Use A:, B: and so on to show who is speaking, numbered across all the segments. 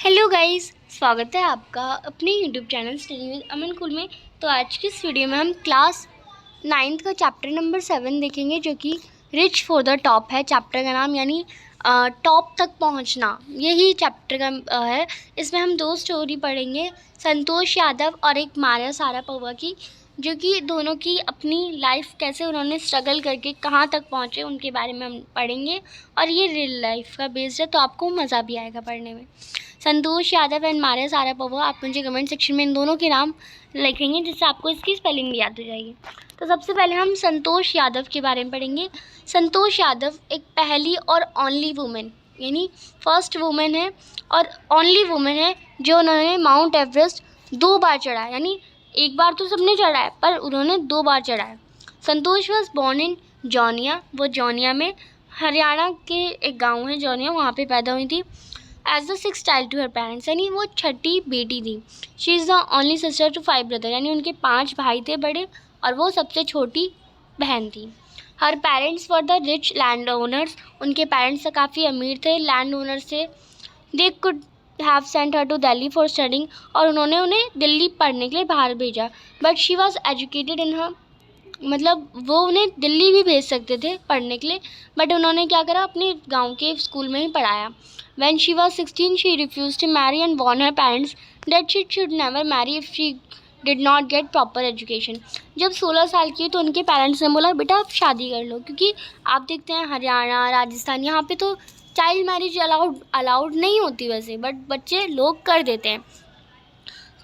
A: Hello guys, स्वागत है आपका अपने यूट्यूब चैनल स्टडी विद अमन कुल में। तो आज की इस वीडियो में हम क्लास 9th का चैप्टर नंबर 7 देखेंगे, जो कि रिच फॉर द टॉप है चैप्टर का नाम, यानी टॉप तक पहुंचना, यही चैप्टर का है। इसमें हम दो स्टोरी पढ़ेंगे, संतोष यादव और एक मारिया सारापोवा की, जो कि दोनों की अपनी लाइफ कैसे उन्होंने स्ट्रगल करके कहाँ तक पहुँचे उनके बारे में हम पढ़ेंगे। और ये रियल लाइफ का बेस्ड है, तो आपको मज़ा भी आएगा पढ़ने में। Santosh Yadav and Maria Sharapova, आप मुझे कमेंट सेक्शन में इन दोनों के नाम लिखेंगे, जिससे आपको इसकी स्पेलिंग भी याद हो जाएगी। तो सबसे पहले हम संतोष यादव के बारे में पढ़ेंगे। संतोष यादव एक पहली और ओनली वुमेन, यानी फर्स्ट वुमेन है और ओनली वुमेन है जो उन्होंने माउंट एवरेस्ट 2 बार चढ़ा है। यानी एक बार तो सबने चढ़ा है, पर उन्होंने 2 बार चढ़ा है। संतोष वॉज बॉर्न इन जौनिया, वो जौनिया में, हरियाणा के एक गाँव है जौनिया, वहाँ पर पैदा हुई थी। As the 6th child to her parents, यानी वो छठी बेटी थी। She is the only sister to 5 brother, यानी उनके 5 भाई थे बड़े और वो सबसे छोटी बहन थी। Her parents were the rich land owners, उनके पेरेंट्स काफ़ी अमीर थे, लैंड ओनर्स थे। They could have sent her to Delhi for studying, और उन्होंने उन्हें दिल्ली पढ़ने के लिए बाहर भेजा। But she was educated in her, मतलब वो उन्हें दिल्ली भी भेज सकते थे पढ़ने के लिए, बट उन्होंने क्या करा, अपने गांव के स्कूल में ही पढ़ाया। When she was 16, she refused to marry and warned her parents that she should never marry if she did not get proper education. जब 16 साल की तो उनके पेरेंट्स ने बोला, बेटा आप शादी कर लो, क्योंकि आप देखते हैं हरियाणा, राजस्थान, यहाँ पे तो चाइल्ड मैरिज अलाउड नहीं होती वैसे, बट बच्चे लोग कर देते हैं।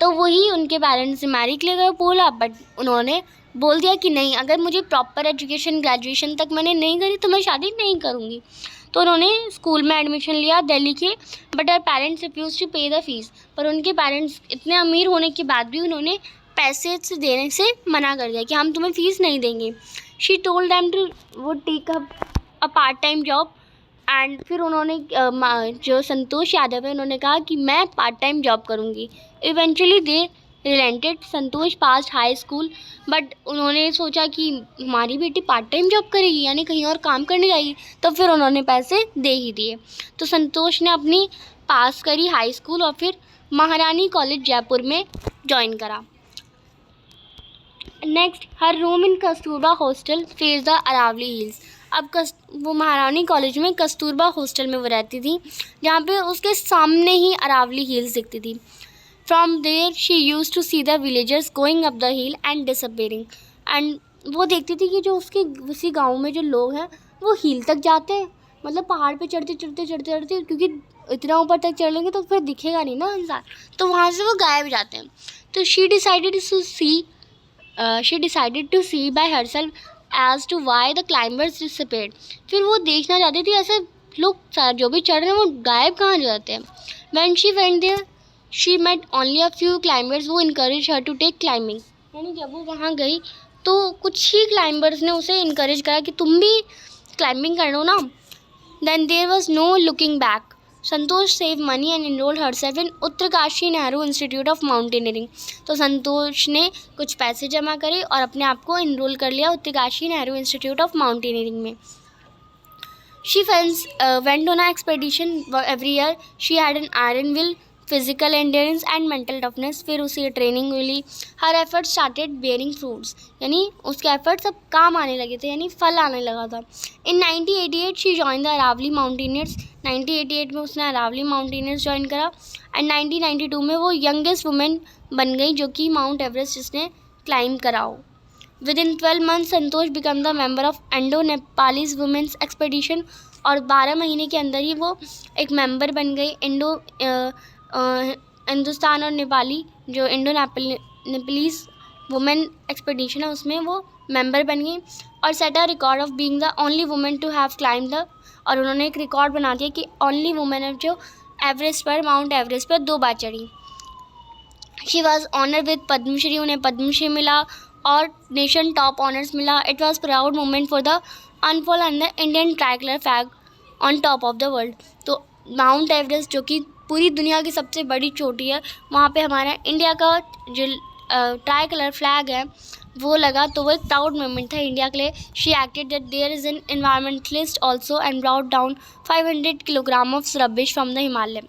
A: तो वही उनके पेरेंट्स से मैरी के लिए बोला, बट उन्होंने बोल दिया कि नहीं, अगर मुझे प्रॉपर एजुकेशन ग्रेजुएशन तक मैंने नहीं करी तो मैं शादी नहीं करूँगी। तो उन्होंने स्कूल में एडमिशन लिया दिल्ली के, but our parents refuse to pay the fees, पर उनके पेरेंट्स इतने अमीर होने के बाद भी उन्होंने पैसे से देने से मना कर दिया कि हम तुम्हें फ़ीस नहीं देंगे। शी टोल्ड देम टू वो take a part time job, and फिर उन्होंने जो संतोष यादव है, उन्होंने कहा कि मैं पार्ट टाइम जॉब करूँगी। Eventually they relented, Santosh pass high school, but उन्होंने सोचा कि हमारी बेटी पार्ट टाइम जॉब करेगी, यानी कहीं और काम करने जाएगी, तो फिर उन्होंने पैसे दे ही दिए। तो संतोष ने अपनी पास करी हाई स्कूल और फिर महारानी कॉलेज जयपुर में ज्वाइन करा। Next, her room in Kasturba hostel face the Aravalli hills. अब वो महारानी कॉलेज में कस्तूरबा हॉस्टल में वो रहती थी, जहाँ पे उसके सामने ही अरावली हिल्स दिखती थी। From there she used to see the villagers going up the hill and disappearing. And वो देखती थी कि जो उसके उसी गांव में जो लोग हैं वो हिल तक जाते हैं, मतलब पहाड़ पे चढ़ते चढ़ते, क्योंकि इतना ऊपर तक चढ़ लेंगे तो फिर दिखेगा नहीं ना इंसान, तो वहाँ से वो गायब जाते हैं। तो she decided to see by herself as to why the climbers disappeared. फिर वो देखना चाहती थी ऐसे लोग जो भी चढ़ रहे हैं वो गायब कहाँ जाते हैं। When she went there, she met only a few climbers who encouraged her to take climbing. यानी जब वो वहाँ गई तो कुछ ही क्लाइंबर्स ने उसे इनकरेज करा कि तुम भी क्लाइंबिंग कर लो ना। Then there was no looking back. Santosh save money and enrolled herself in Uttarkashi Nehru institute of mountaineering. तो संतोष ने कुछ पैसे जमा करे और अपने आप को इनरोल कर लिया Uttarkashi Nehru institute of mountaineering में. She went on an expedition every year. She had an iron will, physical endurance and mental toughness. फिर उसे ट्रेनिंग मिली. Her effort started bearing fruits, यानी उसके एफर्ट्स अब काम आने लगे थे, यानी फल आने लगा था. In 1988 she join the Aravalli mountaineers. 1988 में उसने अरावली माउंटेनियर्स ज्वाइन करा. एंड 1992 में वो यंगेस्ट वुमेन बन गई जो कि माउंट एवरेस्ट जिसने क्लाइंब कराओ. Within 12 month Santosh become the member of Indo Nepalese women's expedition. और 12 महीने के अंदर ही वो एक मेंबर बन गई इंडो हिंदुस्तान और नेपाली जो इंडो नेपालीज वुमेन एक्सपेडिशन है उसमें वो मेंबर बन गई. और set a record of being the only women to have climb the, और उन्होंने एक रिकॉर्ड बना दिया कि ओनली वुमेन है जो एवरेस्ट पर, माउंट एवरेस्ट पर 2 बार चढ़ी. She was honour with Padma Shri, उन्हें पद्मश्री मिला और नेशन टॉप ऑनर्स मिला. It was proud moment for the unfall and the Indian tricolour flag on top of the world. तो माउंट एवरेस्ट जो कि पूरी दुनिया की सबसे बड़ी चोटी है, वहाँ पे हमारा इंडिया का जो ट्राई कलर फ्लैग है वो लगा, तो वो एक प्राउड मोमेंट था इंडिया के लिए. She acted that there is an environmentalist also and brought down 500 kilogram of rubbish from the Himalaya.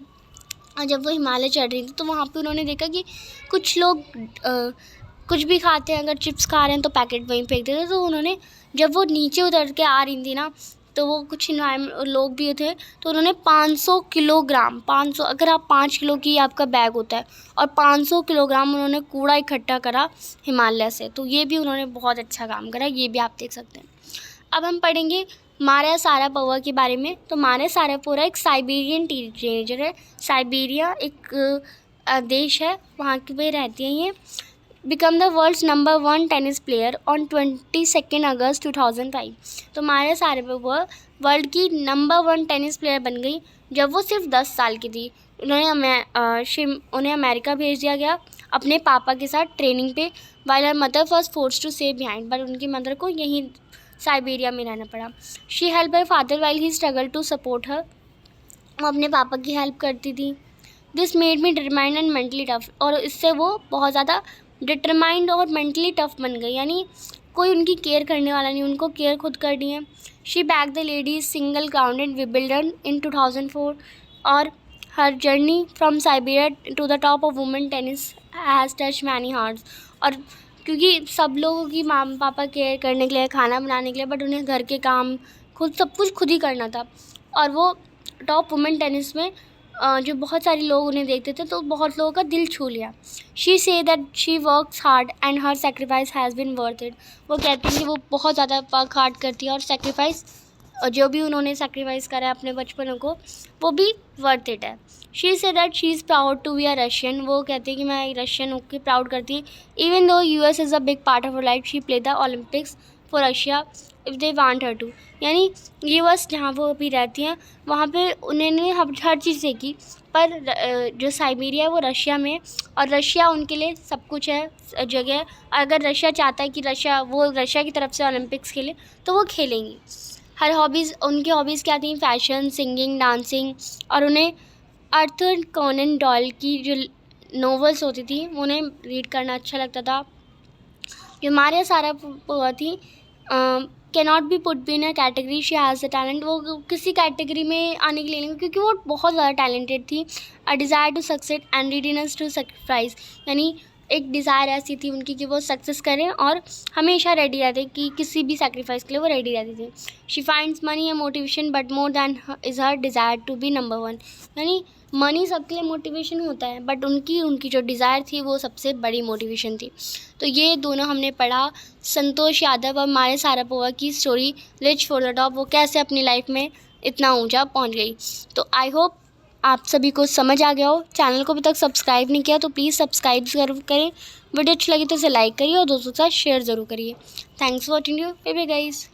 A: और जब वो हिमालय चढ़ रही थी तो वहाँ पे उन्होंने देखा कि कुछ लोग कुछ भी खाते हैं, अगर चिप्स खा रहे हैं तो पैकेट वहीं फेंक देते हैं। तो उन्होंने जब वो नीचे उतर के आ रही थी ना, तो वो कुछ लोग भी थे, तो उन्होंने 500 किलोग्राम 500 अगर आप 5 किलो की आपका बैग होता है और 500 किलोग्राम उन्होंने कूड़ा इकट्ठा करा हिमालय से। तो ये भी उन्होंने बहुत अच्छा काम करा, ये भी आप देख सकते हैं। अब हम पढ़ेंगे मारिया सारापोवा के बारे में। तो मारिया सारापोवा एक साइबेरियन टीनेजर है। साइबेरिया एक देश है, वहाँ की वे रहती हैं। ये become the world's number 1 tennis player on 22 August 2005। तो मारिया सारापोवा वर्ल्ड की नंबर 1 टेनिस प्लेयर बन गई जब वो सिर्फ 10 साल की थी। उन्हें अमेरिका भेज दिया गया अपने पापा के साथ ट्रेनिंग पे, while her mother was force to stay behind. But उनकी मदर को यहीं साइबेरिया में रहना पड़ा। She help her father while he struggle to support her. वो अपने पापा की हेल्प करती थी। This made me determined and mentally tough. और इससे वो बहुत ज़्यादा डिटरमाइंड और मेंटली टफ बन गई, यानी कोई उनकी केयर करने वाला नहीं, उनको केयर खुद करनी है। She back the ladies single grounded Wimbledon in 2004। और her journey from Siberia to the top of women tennis has touch many hearts. और क्योंकि सब लोगों की माँ पापा केयर करने के लिए, खाना बनाने के लिए, बट उन्हें घर के काम खुद सब कुछ खुद ही करना था। और वो टॉप वुमेन टेनिस में जो बहुत सारे लोग उन्हें देखते थे, तो बहुत लोगों का दिल छू लिया। She say that she works hard and her sacrifice has been worth it. वो कहती हैं कि वो बहुत ज़्यादा वर्क हार्ड करती है और सेक्रीफाइस, जो भी उन्होंने सेक्रीफाइस करा है अपने बचपन को, वो भी वर्थ इट है। She say that she is proud to be a Russian. वो कहती है कि मैं रशियन होकर प्राउड करती है। Even though US is a big part of her life, she play the Olympics for Russia if they want her to. यानी US जहाँ वो अभी रहती हैं वहाँ पे उन्होंने हर चीज़ देखी, पर जो साइबेरिया है वो रशिया में, और रशिया उनके लिए सब कुछ है जगह। अगर रशिया चाहता है कि रशिया की तरफ से ओलंपिक्स खेले तो वो खेलेंगी। हर हॉबीज़, उनकी हॉबीज़ क्या थी? Fashion, singing, dancing. और उन्हें आर्थर कॉनन डॉयल की जो नॉवेल्स होती थी उन्हें रीड करना अच्छा लगता था। जो मारिया सारापोवा थी can not be put be in a category, she has the talent. वो किसी कैटेगरी में आने के लिए नहीं, क्योंकि वो बहुत ज़्यादा टैलेंटेड थी। A desire to succeed and readiness to sacrifice. यानी एक डिज़ायर ऐसी थी उनकी कि वो सक्सेस करें और हमेशा रेडी रहते कि किसी भी सेक्रीफाइस के लिए वो रेडी रहती थी। She finds money a motivation but more than is her desire to be number 1। यानी मनी सबके लिए मोटिवेशन होता है, बट उनकी जो डिज़ायर थी वो सबसे बड़ी मोटिवेशन थी। तो ये दोनों हमने पढ़ा, संतोष यादव और मारिया सारापोवा की story rich for the top, वो कैसे अपनी लाइफ में इतना ऊंचा पहुंच गई। तो आई होप आप सभी को समझ आ गया हो। चैनल को अभी तक सब्सक्राइब नहीं किया तो प्लीज़ सब्सक्राइब ज़रूर करें। वीडियो अच्छी लगी तो इसे लाइक करिए और दोस्तों के साथ शेयर ज़रूर करिए। Thanks for watching you, bye bye guys.